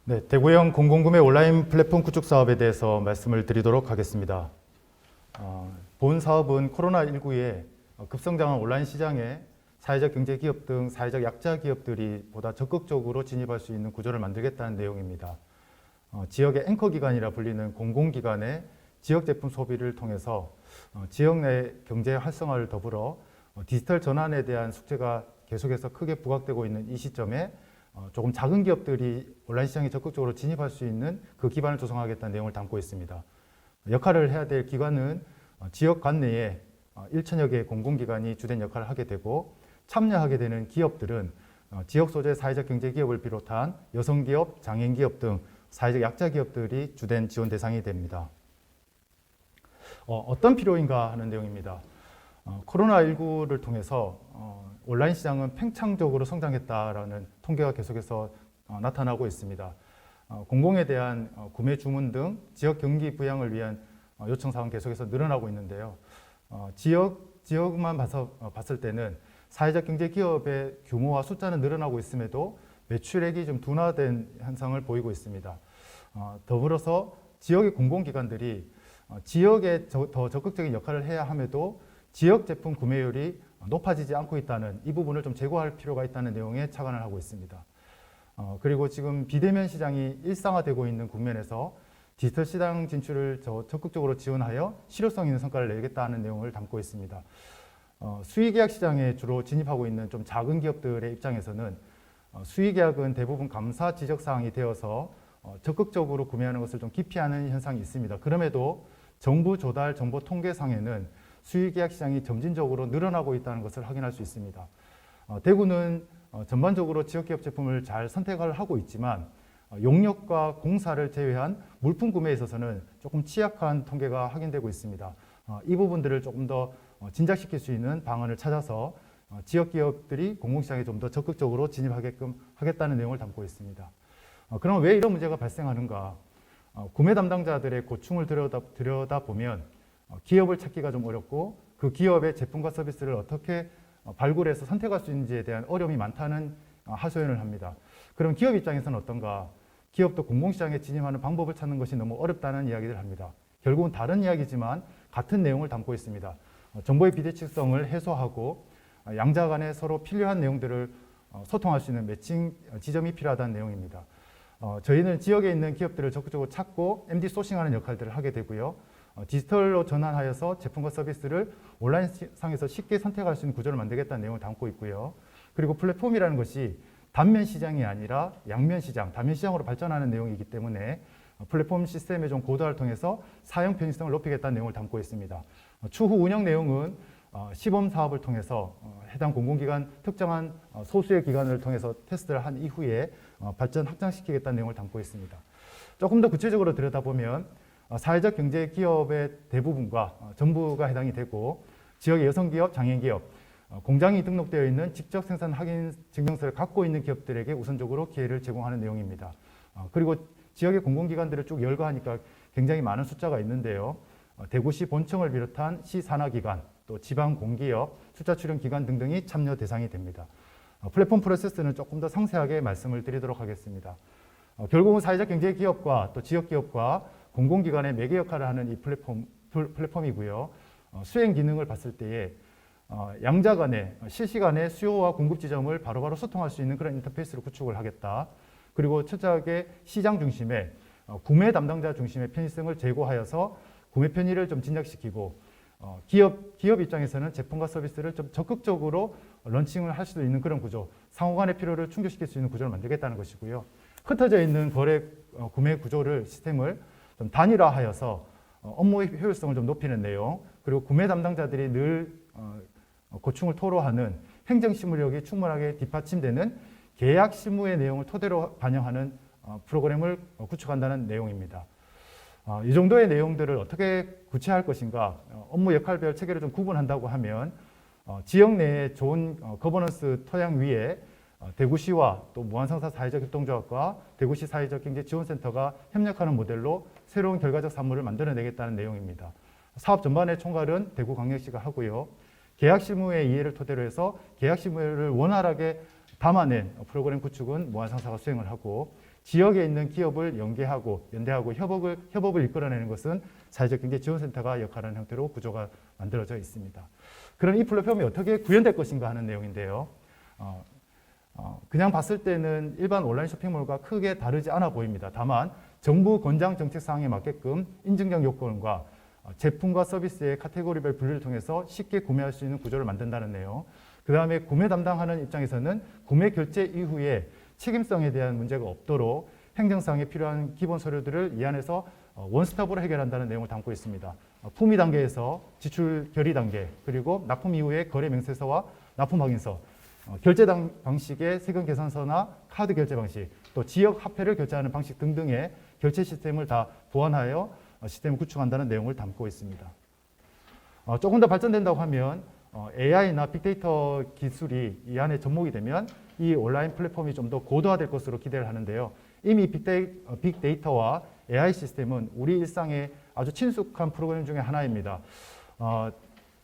네, 대구형 공공구매 온라인 플랫폼 구축 사업에 대해서 말씀을 드리도록 하겠습니다. 본 사업은 코로나19에 급성장한 온라인 시장에 사회적 경제 기업 등 사회적 약자 기업들이 보다 적극적으로 진입할 수 있는 구조를 만들겠다는 내용입니다. 지역의 앵커 기관이라 불리는 공공기관의 지역 제품 소비를 통해서 지역 내 경제 활성화를 더불어 디지털 전환에 대한 숙제가 계속해서 크게 부각되고 있는 이 시점에 조금 작은 기업들이 온라인 시장에 적극적으로 진입할 수 있는 그 기반을 조성하겠다는 내용을 담고 있습니다. 역할을 해야 될 기관은 지역 관내에 1천여 개의 공공기관이 주된 역할을 하게 되고, 참여하게 되는 기업들은 지역 소재 사회적 경제 기업을 비롯한 여성기업, 장애인기업 등 사회적 약자 기업들이 주된 지원 대상이 됩니다. 어떤 필요인가 하는 내용입니다. 코로나19를 통해서 온라인 시장은 팽창적으로 성장했다라는 통계가 계속해서 나타나고 있습니다. 공공에 대한 구매 주문 등 지역 경기 부양을 위한 요청 사항 계속해서 늘어나고 있는데요. 지역만 봤을 때는 사회적 경제 기업의 규모와 숫자는 늘어나고 있음에도 매출액이 좀 둔화된 현상을 보이고 있습니다. 더불어서 지역의 공공기관들이 지역에 더 적극적인 역할을 해야 함에도 지역 제품 구매율이 높아지지 않고 있다는 이 부분을 좀 제고할 필요가 있다는 내용에 착안을 하고 있습니다. 그리고 지금 비대면 시장이 일상화되고 있는 국면에서 디지털 시장 진출을 적극적으로 지원하여 실효성 있는 성과를 내겠다는 내용을 담고 있습니다. 수의계약 시장에 주로 진입하고 있는 좀 작은 기업들의 입장에서는 수의계약은 대부분 감사 지적 사항이 되어서 적극적으로 구매하는 것을 좀 기피하는 현상이 있습니다. 그럼에도 정부 조달 정보 통계상에는 수의계약 시장이 점진적으로 늘어나고 있다는 것을 확인할 수 있습니다. 대구는 전반적으로 지역기업 제품을 잘 선택을 하고 있지만 용역과 공사를 제외한 물품 구매에 있어서는 조금 취약한 통계가 확인되고 있습니다. 이 부분들을 조금 더 진작시킬 수 있는 방안을 찾아서 지역기업들이 공공시장에 좀 더 적극적으로 진입하게끔 하겠다는 내용을 담고 있습니다. 그럼 왜 이런 문제가 발생하는가? 구매 담당자들의 고충을 들여다보면 기업을 찾기가 좀 어렵고 그 기업의 제품과 서비스를 어떻게 발굴해서 선택할 수 있는지에 대한 어려움이 많다는 하소연을 합니다. 그럼 기업 입장에서는 어떤가? 기업도 공공시장에 진입하는 방법을 찾는 것이 너무 어렵다는 이야기를 합니다. 결국은 다른 이야기지만 같은 내용을 담고 있습니다. 정보의 비대칭성을 해소하고 양자 간에 서로 필요한 내용들을 소통할 수 있는 매칭 지점이 필요하다는 내용입니다. 저희는 지역에 있는 기업들을 적극적으로 찾고 MD 소싱하는 역할들을 하게 되고요. 디지털로 전환하여서 제품과 서비스를 온라인 상에서 쉽게 선택할 수 있는 구조를 만들겠다는 내용을 담고 있고요. 그리고 플랫폼이라는 것이 단면 시장이 아니라 양면 시장, 다면 시장으로 발전하는 내용이기 때문에 플랫폼 시스템의 좀 고도화를 통해서 사용 편의성을 높이겠다는 내용을 담고 있습니다. 추후 운영 내용은 시범 사업을 통해서 해당 공공기관 특정한 소수의 기관을 통해서 테스트를 한 이후에 발전 확장시키겠다는 내용을 담고 있습니다. 조금 더 구체적으로 들여다보면 사회적 경제 기업의 대부분과 전부가 해당이 되고, 지역의 여성기업, 장애인기업, 공장이 등록되어 있는 직접 생산 확인 증명서를 갖고 있는 기업들에게 우선적으로 기회를 제공하는 내용입니다. 그리고 지역의 공공기관들을 쭉 열거하니까 굉장히 많은 숫자가 있는데요. 대구시 본청을 비롯한 시 산하기관, 또 지방 공기업, 숫자 출연 기관 등등이 참여 대상이 됩니다. 플랫폼 프로세스는 조금 더 상세하게 말씀을 드리도록 하겠습니다. 결국은 사회적 경제 기업과 또 지역 기업과 공공기관의 매개 역할을 하는 이 플랫폼이고요. 수행 기능을 봤을 때에 양자 간의 실시간의 수요와 공급 지점을 바로바로 소통할 수 있는 그런 인터페이스를 구축을 하겠다. 그리고 철저하게 시장 중심의 구매 담당자 중심의 편의성을 제고하여서 구매 편의를 좀 진작시키고, 기업 입장에서는 제품과 서비스를 좀 적극적으로 런칭을 할 수도 있는 그런 구조, 상호 간의 필요를 충족시킬 수 있는 구조를 만들겠다는 것이고요. 흩어져 있는 거래 구매 구조를 시스템을 좀 단일화하여서 업무의 효율성을 좀 높이는 내용, 그리고 구매 담당자들이 늘 고충을 토로하는 행정실무력이 충분하게 뒷받침되는 계약 실무의 내용을 토대로 반영하는 프로그램을 구축한다는 내용입니다. 이 정도의 내용들을 어떻게 구체화할 것인가, 업무 역할별 체계를 좀 구분한다고 하면 지역 내에 좋은 거버넌스 토양 위에 대구시와 또 무한상사 사회적협동조합과 대구시 사회적경제지원센터가 협력하는 모델로 새로운 결과적 사무를 만들어내겠다는 내용입니다. 사업 전반의 총괄은 대구광역시가 하고요. 계약 실무의 이해를 토대로 해서 계약 실무를 원활하게 담아낸 프로그램 구축은 무한상사가 수행을 하고 지역에 있는 기업을 연계하고 연대하고 협업을 이끌어내는 것은 사회적 경제 지원센터가 역할하는 형태로 구조가 만들어져 있습니다. 그럼 이 플랫폼이 어떻게 구현될 것인가 하는 내용인데요. 그냥 봤을 때는 일반 온라인 쇼핑몰과 크게 다르지 않아 보입니다. 다만 정부 권장 정책 사항에 맞게끔 인증적 요건과 제품과 서비스의 카테고리별 분류를 통해서 쉽게 구매할 수 있는 구조를 만든다는 내용. 그 다음에 구매 담당하는 입장에서는 구매 결제 이후에 책임성에 대한 문제가 없도록 행정상에 필요한 기본 서류들을 이 안에서 원스톱으로 해결한다는 내용을 담고 있습니다. 품위 단계에서 지출 결의 단계, 그리고 납품 이후에 거래 명세서와 납품 확인서, 결제 방식의 세금 계산서나 카드 결제 방식, 또 지역 화폐를 결제하는 방식 등등의 결제 시스템을 다 보완하여 시스템을 구축한다는 내용을 담고 있습니다. 조금 더 발전된다고 하면 AI나 빅데이터 기술이 이 안에 접목이 되면 이 온라인 플랫폼이 좀 더 고도화될 것으로 기대를 하는데요. 이미 빅데이터와 AI 시스템은 우리 일상에 아주 친숙한 프로그램 중에 하나입니다.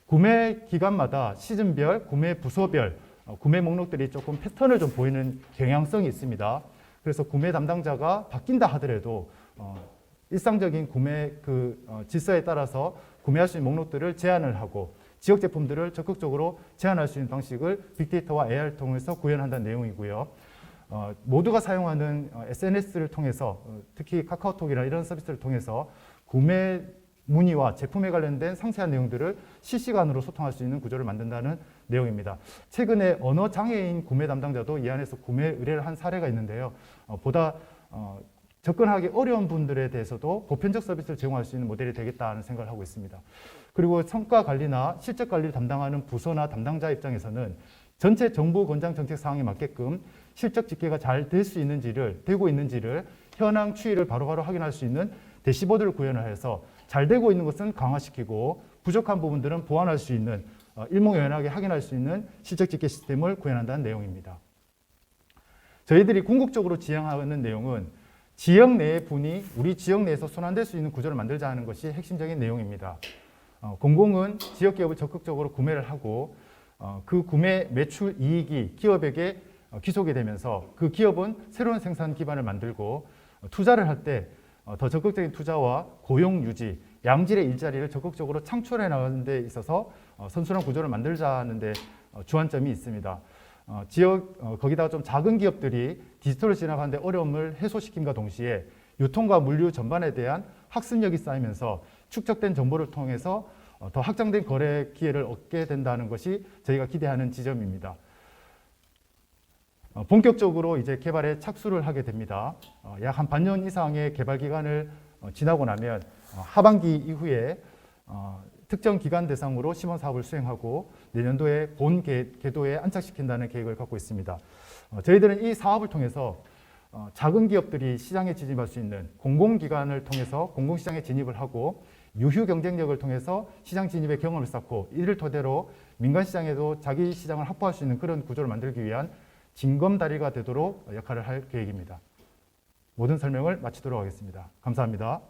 구매 기간마다 시즌별, 구매 부서별, 구매 목록들이 조금 패턴을 좀 보이는 경향성이 있습니다. 그래서 구매 담당자가 바뀐다 하더라도 일상적인 구매 질서에 따라서 구매할 수 있는 목록들을 제한을 하고 지역 제품들을 적극적으로 제한할 수 있는 방식을 빅데이터와 AI를 통해서 구현한다는 내용이고요. 모두가 사용하는 SNS를 통해서 특히 카카오톡이나 이런 서비스를 통해서 구매 문의와 제품에 관련된 상세한 내용들을 실시간으로 소통할 수 있는 구조를 만든다는 내용입니다. 최근에 언어 장애인 구매 담당자도 이 안에서 구매 의뢰를 한 사례가 있는데요. 보다 접근하기 어려운 분들에 대해서도 보편적 서비스를 제공할 수 있는 모델이 되겠다는 생각을 하고 있습니다. 그리고 성과 관리나 실적 관리를 담당하는 부서나 담당자 입장에서는 전체 정부 권장 정책 사항에 맞게끔 실적 집계가 잘 될 수 있는지를, 되고 있는지를 현황 추이를 바로바로 확인할 수 있는 대시보드를 구현을 해서 잘 되고 있는 것은 강화시키고 부족한 부분들은 보완할 수 있는 일목요연하게 확인할 수 있는 실적 집계 시스템을 구현한다는 내용입니다. 저희들이 궁극적으로 지향하는 내용은 지역 내의 분이 우리 지역 내에서 손안댈 수 있는 구조를 만들자 하는 것이 핵심적인 내용입니다. 공공은 지역 기업을 적극적으로 구매를 하고 그 구매 매출 이익이 기업에게 귀속이 되면서 그 기업은 새로운 생산 기반을 만들고 투자를 할 때 더 적극적인 투자와 고용 유지, 양질의 일자리를 적극적으로 창출해 나가는 데 있어서 선순환 구조를 만들자는 데 주안점이 있습니다. 거기다가 좀 작은 기업들이 디지털로 진학하는 데 어려움을 해소시킴과 동시에 유통과 물류 전반에 대한 학습력이 쌓이면서 축적된 정보를 통해서 더 확장된 거래 기회를 얻게 된다는 것이 저희가 기대하는 지점입니다. 본격적으로 이제 개발에 착수를 하게 됩니다. 약 한 반년 이상의 개발 기간을 지나고 나면 하반기 이후에 특정 기간 대상으로 시범 사업을 수행하고 내년도에 본 궤도에 안착시킨다는 계획을 갖고 있습니다. 저희들은 이 사업을 통해서 작은 기업들이 시장에 진입할 수 있는 공공기관을 통해서 공공시장에 진입을 하고 유휴 경쟁력을 통해서 시장 진입의 경험을 쌓고 이를 토대로 민간시장에도 자기 시장을 확보할 수 있는 그런 구조를 만들기 위한 징검다리가 되도록 역할을 할 계획입니다. 모든 설명을 마치도록 하겠습니다. 감사합니다.